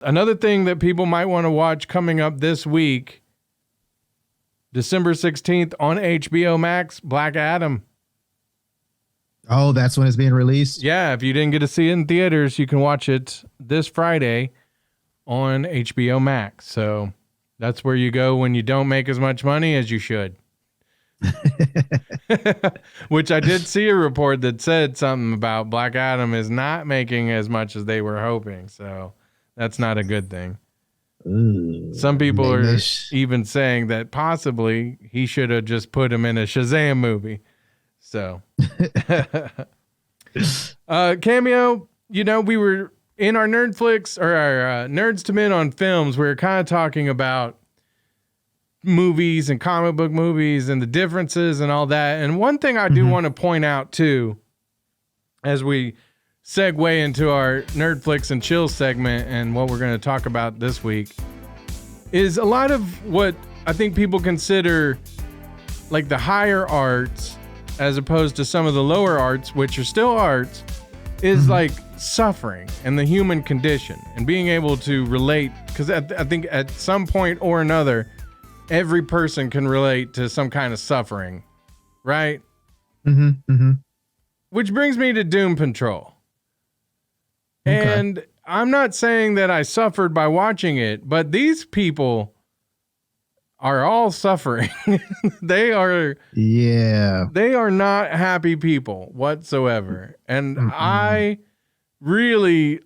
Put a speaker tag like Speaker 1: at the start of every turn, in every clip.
Speaker 1: Another thing that people might want to watch coming up this week, December 16th on HBO Max, Black Adam.
Speaker 2: Oh, that's when it's being released?
Speaker 1: Yeah, if you didn't get to see it in theaters, you can watch it this Friday on HBO Max. So that's where you go when you don't make as much money as you should. Which I did see a report that said something about Black Adam is not making as much as they were hoping. So that's not a good thing.
Speaker 2: Ooh,
Speaker 1: some people are even saying that possibly he should have just put him in a Shazam movie. So Cameo, we were in our Nerdflix or our Nerds to Men on Films. We were kind of talking about movies and comic book movies and the differences and all that. And one thing I do want to point out too, as we segue into our Nerdflix and Chill segment and what we're going to talk about this week, is a lot of what I think people consider like the higher arts as opposed to some of the lower arts, which are still arts, is like suffering and the human condition and being able to relate. Because I think at some point or another, every person can relate to some kind of suffering, right? Which brings me to Doom Patrol. Okay. And I'm not saying that I suffered by watching it, but these people are all suffering. They are not happy people whatsoever. And I really,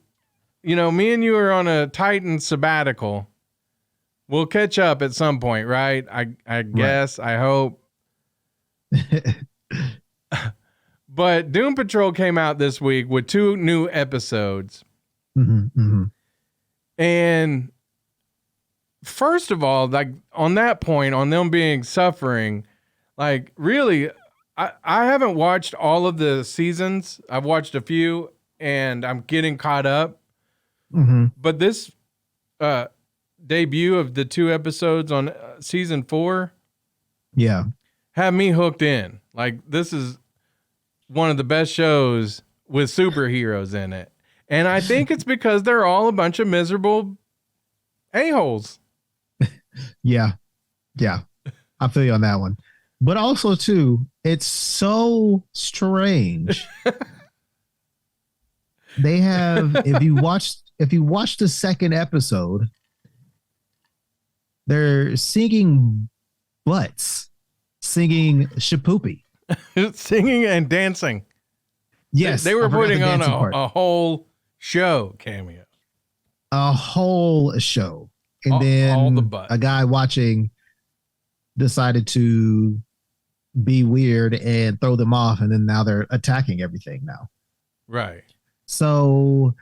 Speaker 1: me and you are on a Titan sabbatical. We'll catch up at some point, right? I guess, I hope. But Doom Patrol came out this week with 2 new episodes. And first of all, like on that point, on them being suffering, like really, I haven't watched all of the seasons. I've watched a few and I'm getting caught up. But this debut of the 2 episodes on season 4 had me hooked in. Like, this is one of the best shows with superheroes in it. And I think it's because they're all a bunch of miserable a-holes.
Speaker 2: Yeah. I feel you on that one. But also, too, it's so strange. They have, if you watch the second episode, they're singing butts, singing shapoopy.
Speaker 1: Singing and dancing.
Speaker 2: Yes.
Speaker 1: They were putting on a whole show, Cameo.
Speaker 2: A whole show. And then
Speaker 1: all the butts.
Speaker 2: A guy watching decided to be weird and throw them off, and then now they're attacking everything now.
Speaker 1: Right.
Speaker 2: So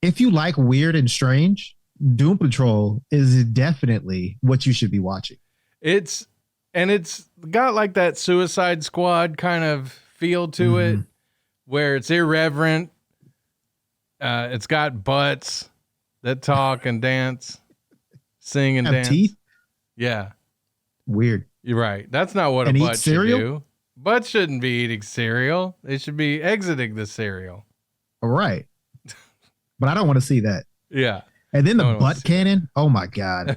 Speaker 2: if you like weird and strange, Doom Patrol is definitely what you should be watching.
Speaker 1: It's got like that Suicide Squad kind of feel to it, where it's irreverent. It's got butts that talk and dance, sing and dance. Teeth? Yeah.
Speaker 2: Weird.
Speaker 1: You're right. That's not what a butt should do. Butts shouldn't be eating cereal. They should be exiting the cereal.
Speaker 2: All right. But I don't want to see that.
Speaker 1: Yeah.
Speaker 2: And then the butt cannon. Oh my God.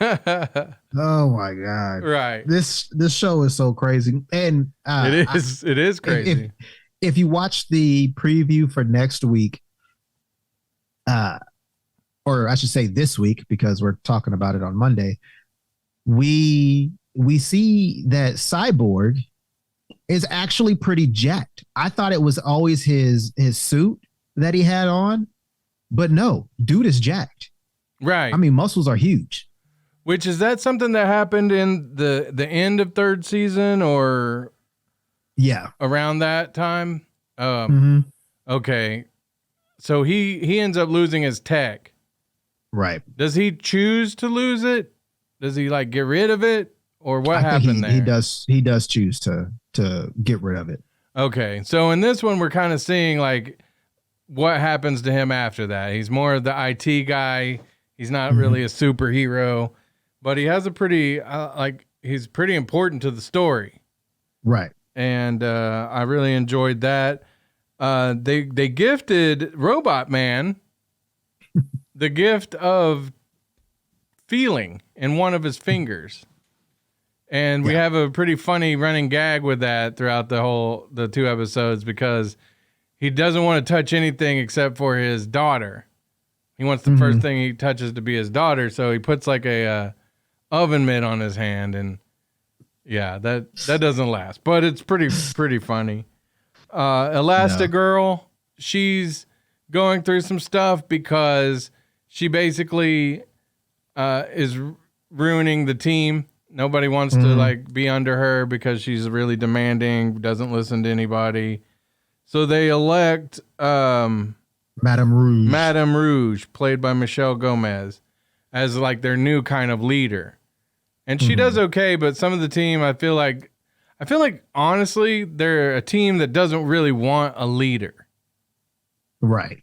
Speaker 2: Oh my God.
Speaker 1: Right.
Speaker 2: This show is so crazy. And
Speaker 1: it is crazy.
Speaker 2: If you watch the preview for next week, or I should say this week, because we're talking about it on Monday, we see that Cyborg is actually pretty jacked. I thought it was always his suit that he had on, but no, dude is jacked.
Speaker 1: Right.
Speaker 2: I mean, muscles are huge.
Speaker 1: Which, is that something that happened in the end of 3rd season or around that time? Okay. So he ends up losing his tech.
Speaker 2: Right.
Speaker 1: Does he choose to lose it? Does he like get rid of it, or what happened there?
Speaker 2: He does choose to get rid of it.
Speaker 1: Okay. So in this one, we're kind of seeing like what happens to him after that. He's more of the IT guy. He's not really a superhero, but he has a pretty he's pretty important to the story.
Speaker 2: Right.
Speaker 1: And I really enjoyed that. They gifted Robot Man the gift of feeling in one of his fingers. And we have a pretty funny running gag with that throughout the 2 episodes because he doesn't want to touch anything except for his daughter. He wants the first thing he touches to be his daughter, so he puts like a oven mitt on his hand, and yeah, that doesn't last, but it's pretty funny. Elastigirl, she's going through some stuff because she basically is ruining the team. Nobody wants to like be under her because she's really demanding, doesn't listen to anybody. So they elect Madame Rouge, played by Michelle Gomez, as like their new kind of leader. And she does okay, but some of the team, I feel like honestly, they're a team that doesn't really want a leader.
Speaker 2: Right.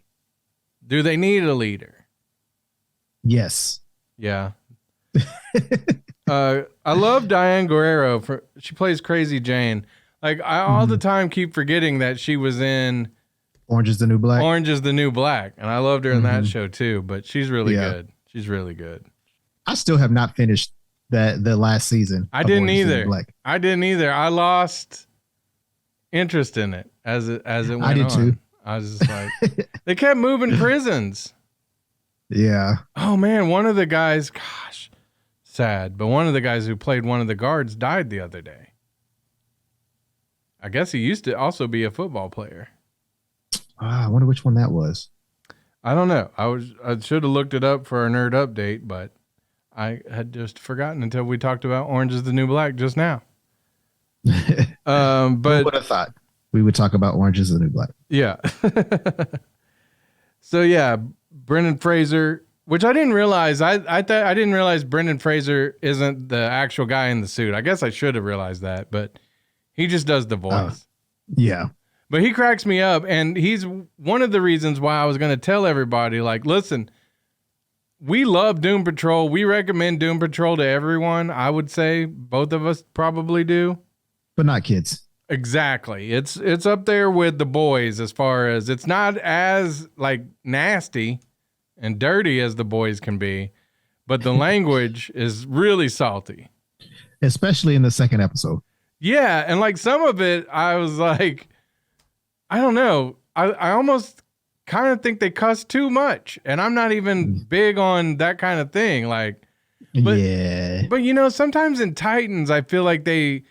Speaker 1: Do they need a leader?
Speaker 2: Yes.
Speaker 1: Yeah. I love Diane Guerrero. She plays Crazy Jane. Like I all the time keep forgetting that she was in
Speaker 2: Orange is the New Black.
Speaker 1: Orange is the New Black, and I loved her in that show too. But she's really good. She's really good.
Speaker 2: I still have not finished the last season.
Speaker 1: I didn't either. I didn't either. I lost interest in it as it went on. I did too. I was just like, they kept moving prisons.
Speaker 2: Yeah.
Speaker 1: Oh man, one of the guys, gosh, sad, but one of the guys who played one of the guards died the other day. I guess he used to also be a football player.
Speaker 2: I wonder which one that was.
Speaker 1: I don't know. I should have looked it up for our nerd update, but I had just forgotten until we talked about Orange is the New Black just now. But
Speaker 2: who would have thought we would talk about Orange is the New Black?
Speaker 1: Yeah. So yeah, Brendan Fraser, which I didn't realize. I didn't realize Brendan Fraser isn't the actual guy in the suit. I guess I should have realized that, but he just does the voice.
Speaker 2: Yeah.
Speaker 1: But he cracks me up, and he's one of the reasons why I was going to tell everybody, like, listen, we love Doom Patrol. We recommend Doom Patrol to everyone. I would say both of us probably do.
Speaker 2: But not kids.
Speaker 1: Exactly. It's up there with The Boys as far as it's not as, like, nasty and dirty as The Boys can be, but the language is really salty.
Speaker 2: Especially in the second episode.
Speaker 1: Yeah, and, like, some of it, I was like, I don't know. I almost kind of think they cuss too much, and I'm not even big on that kind of thing. Like, but you know, sometimes in Titans, I feel like they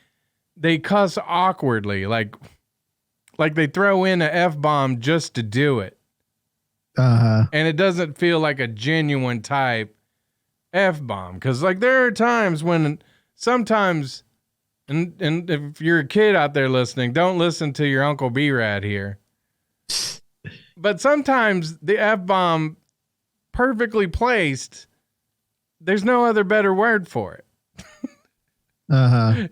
Speaker 1: cuss awkwardly, like they throw in an F-bomb just to do it, and it doesn't feel like a genuine type F-bomb. Because like there are times when sometimes. And if you're a kid out there listening, don't listen to your Uncle B-Rad here. But sometimes the F-bomb perfectly placed, there's no other better word for it.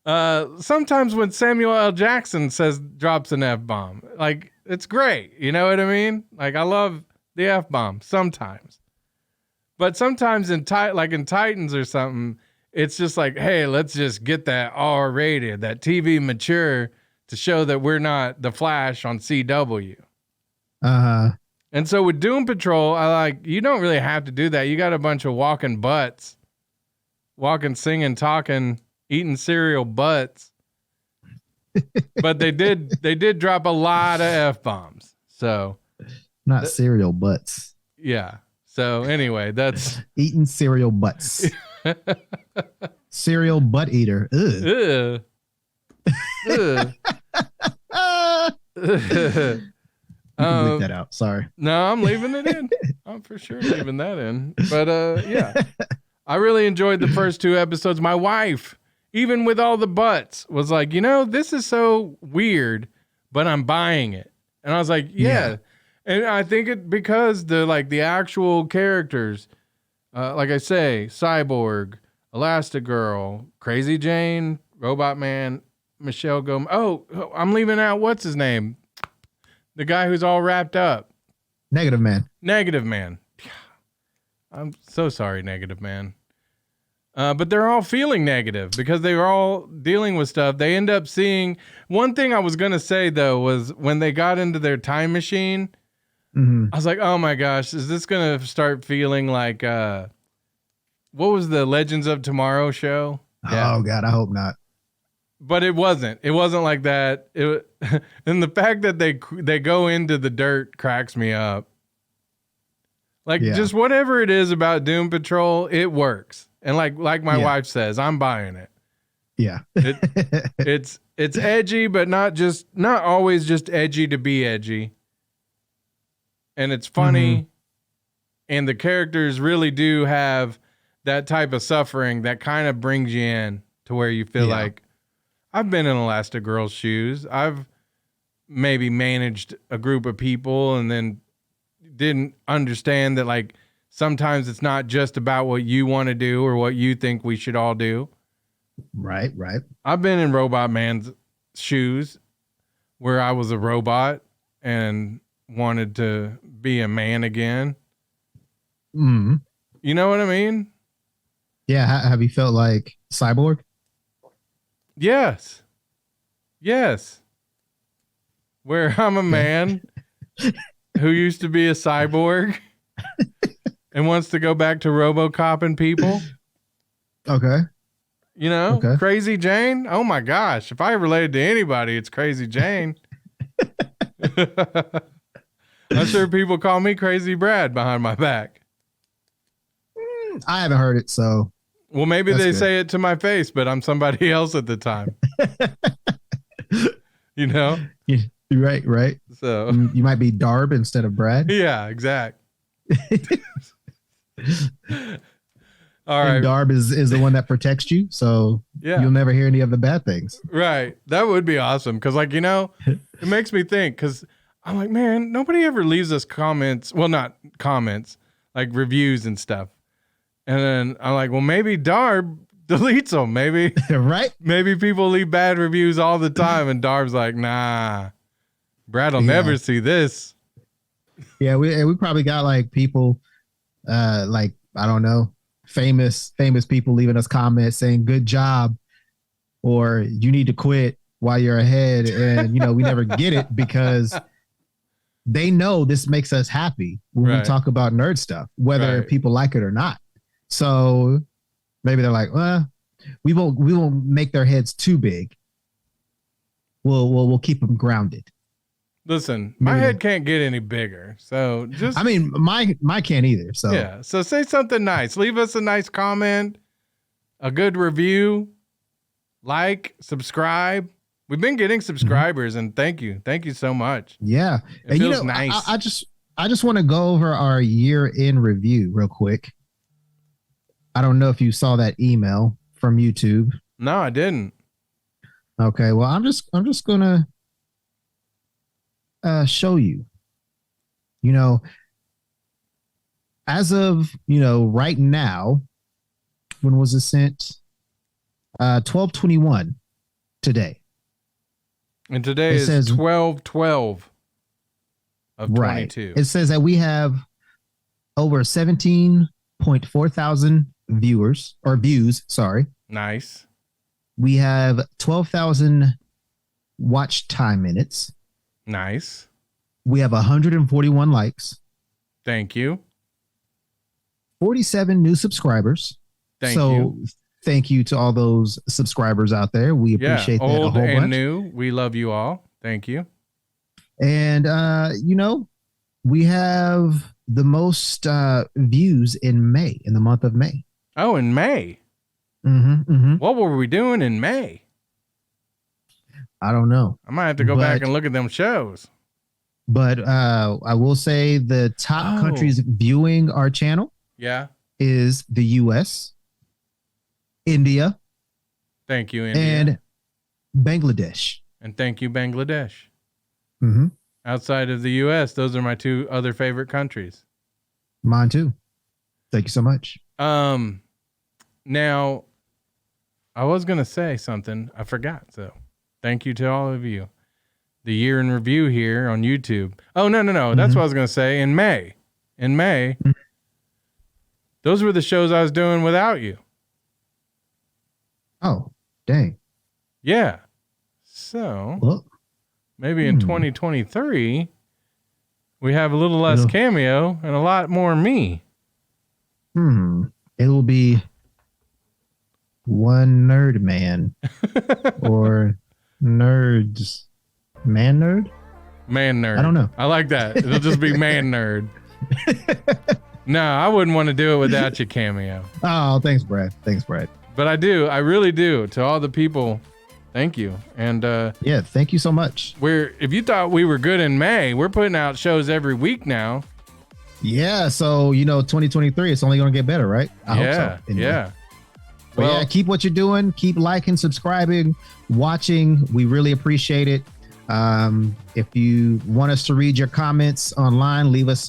Speaker 1: Sometimes when Samuel L. Jackson drops an F-bomb, like it's great. You know what I mean? Like I love the F-bomb sometimes. But sometimes in Titans or something, it's just like, hey, let's just get that R-rated, that TV mature to show that we're not the Flash on CW. And so with Doom Patrol, you don't really have to do that. You got a bunch of walking butts, walking, singing, talking, eating cereal butts. But they did drop a lot of F-bombs. So
Speaker 2: not cereal butts.
Speaker 1: Yeah. So anyway, that's
Speaker 2: eating cereal butts. Cereal butt eater. Ugh.
Speaker 1: Ugh.
Speaker 2: Leave that out. Sorry.
Speaker 1: No, I'm leaving it in. I'm for sure leaving that in. But yeah, I really enjoyed the first 2 episodes. My wife, even with all the butts, was like, you know, this is so weird, but I'm buying it. And I was like, yeah. And I think because the actual characters, like I say, Cyborg, Elastigirl, Crazy Jane, Robot Man, Michelle Gomez. Oh, I'm leaving out what's his name? The guy who's all wrapped up.
Speaker 2: Negative Man.
Speaker 1: Negative Man. I'm so sorry, Negative Man. But they're all feeling negative because they were all dealing with stuff. They end up seeing... One thing I was going to say, though, was when they got into their time machine, I was like, oh my gosh, is this gonna start feeling like what was the Legends of Tomorrow show? Yeah.
Speaker 2: Oh God, I hope not.
Speaker 1: But it wasn't. It wasn't like that. And the fact that they go into the dirt cracks me up. Like just whatever it is about Doom Patrol, it works. And like my wife says, I'm buying it.
Speaker 2: Yeah.
Speaker 1: It's edgy, but not always just edgy to be edgy. And it's funny. And the characters really do have that type of suffering that kind of brings you in to where you feel like, I've been in Elastigirl's shoes. I've maybe managed a group of people and then didn't understand that, like, sometimes it's not just about what you want to do or what you think we should all do.
Speaker 2: Right.
Speaker 1: I've been in Robot Man's shoes where I was a robot and wanted to be a man again.
Speaker 2: Mm-hmm.
Speaker 1: You know what I mean?
Speaker 2: Yeah. Have you felt like Cyborg?
Speaker 1: Yes. Where I'm a man who used to be a cyborg and wants to go back to RoboCopping people.
Speaker 2: Okay.
Speaker 1: You know, Crazy Jane. Oh my gosh. If I related to anybody, it's Crazy Jane. I'm sure people call me Crazy Brad behind my back.
Speaker 2: I haven't heard it, so.
Speaker 1: Well, maybe they say it to my face, but I'm somebody else at the time. You know?
Speaker 2: Right.
Speaker 1: So
Speaker 2: you might be Darb instead of Brad.
Speaker 1: Yeah, exact. All right.
Speaker 2: And Darb is the one that protects you, so you'll never hear any of the bad things.
Speaker 1: Right. That would be awesome. Cause like, you know, it makes me think, cause I'm like, man, nobody ever leaves us comments. Well, not comments, like reviews and stuff. And then I'm like, well, maybe Darb deletes them. Maybe,
Speaker 2: right?
Speaker 1: Maybe people leave bad reviews all the time. And Darb's like, nah, Brad will never see this.
Speaker 2: Yeah. We probably got like people, like, I don't know, famous people leaving us comments saying good job or you need to quit while you're ahead. And, you know, we never get it because they know this makes us happy when we talk about nerd stuff, whether people like it or not. So maybe they're like, well, we won't make their heads too big. We'll keep them grounded.
Speaker 1: Listen, my head can't get any bigger. So just,
Speaker 2: I mean, my can't either. So
Speaker 1: yeah. So say something nice. Leave us a nice comment, a good review, like, subscribe. We've been getting subscribers and thank you. Thank you so much.
Speaker 2: Yeah.
Speaker 1: It feels nice.
Speaker 2: I just want to go over our year in review real quick. I don't know if you saw that email from YouTube.
Speaker 1: No, I didn't.
Speaker 2: Okay. Well, I'm just going to show you, you know, as of, you know, right now, when was it sent? 12/21 today.
Speaker 1: And today is 12/12 of 22.
Speaker 2: It says that we have over 17.4 thousand views. Sorry.
Speaker 1: Nice.
Speaker 2: We have 12,000 watch time minutes.
Speaker 1: Nice.
Speaker 2: We have 141 likes.
Speaker 1: Thank you.
Speaker 2: 47 new subscribers.
Speaker 1: Thank you.
Speaker 2: Thank you to all those subscribers out there. We appreciate that
Speaker 1: old
Speaker 2: a whole
Speaker 1: and
Speaker 2: bunch.
Speaker 1: new. We love you all. Thank you.
Speaker 2: And you know, we have the most views in May, in the month of May.
Speaker 1: Oh, in May. What were we doing in May?
Speaker 2: I don't know.
Speaker 1: I might have to go back and look at them shows.
Speaker 2: But I will say the top countries viewing our channel is the US, India.
Speaker 1: Thank you, India.
Speaker 2: And Bangladesh.
Speaker 1: And thank you, Bangladesh.
Speaker 2: Mm-hmm.
Speaker 1: Outside of the US, those are my two other favorite countries.
Speaker 2: Mine too. Thank you so much.
Speaker 1: Now, I was going to say something. I forgot. So thank you to all of you. The year in review here on YouTube. Oh, no. That's what I was going to say. In May, those were the shows I was doing without you.
Speaker 2: Oh, dang.
Speaker 1: Yeah. So maybe in 2023, We have a little less cameo and a lot more me.
Speaker 2: It will be one nerd man or nerds. Man nerd?
Speaker 1: Man nerd.
Speaker 2: I don't know.
Speaker 1: I like that. It'll just be man nerd. No, I wouldn't want to do it without your cameo.
Speaker 2: Oh, thanks, Brad.
Speaker 1: But I do. I really do. To all the people, thank you. And
Speaker 2: yeah, thank you so much.
Speaker 1: if you thought we were good in May, we're putting out shows every week now.
Speaker 2: Yeah, so 2023, it's only going to get better, right? I hope so. Anyway.
Speaker 1: Yeah.
Speaker 2: But yeah, keep what you're doing. Keep liking, subscribing, watching. We really appreciate it. If you want us to read your comments online, leave us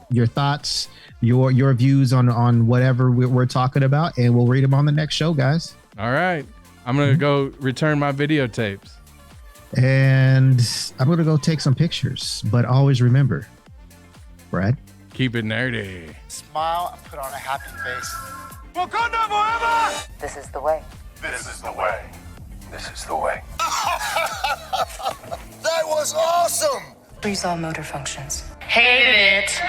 Speaker 2: your thoughts, your views on whatever we're talking about, and we'll read them on the next show, guys.
Speaker 1: All right. I'm going to go return my videotapes.
Speaker 2: And I'm going to go take some pictures. But always remember, Brad,
Speaker 1: keep it nerdy.
Speaker 3: Smile and put on a happy face.
Speaker 4: Wakanda forever!
Speaker 5: This is the way.
Speaker 4: This is the way. This is the way.
Speaker 3: That was awesome!
Speaker 5: Freeze all motor functions.
Speaker 6: Hated it.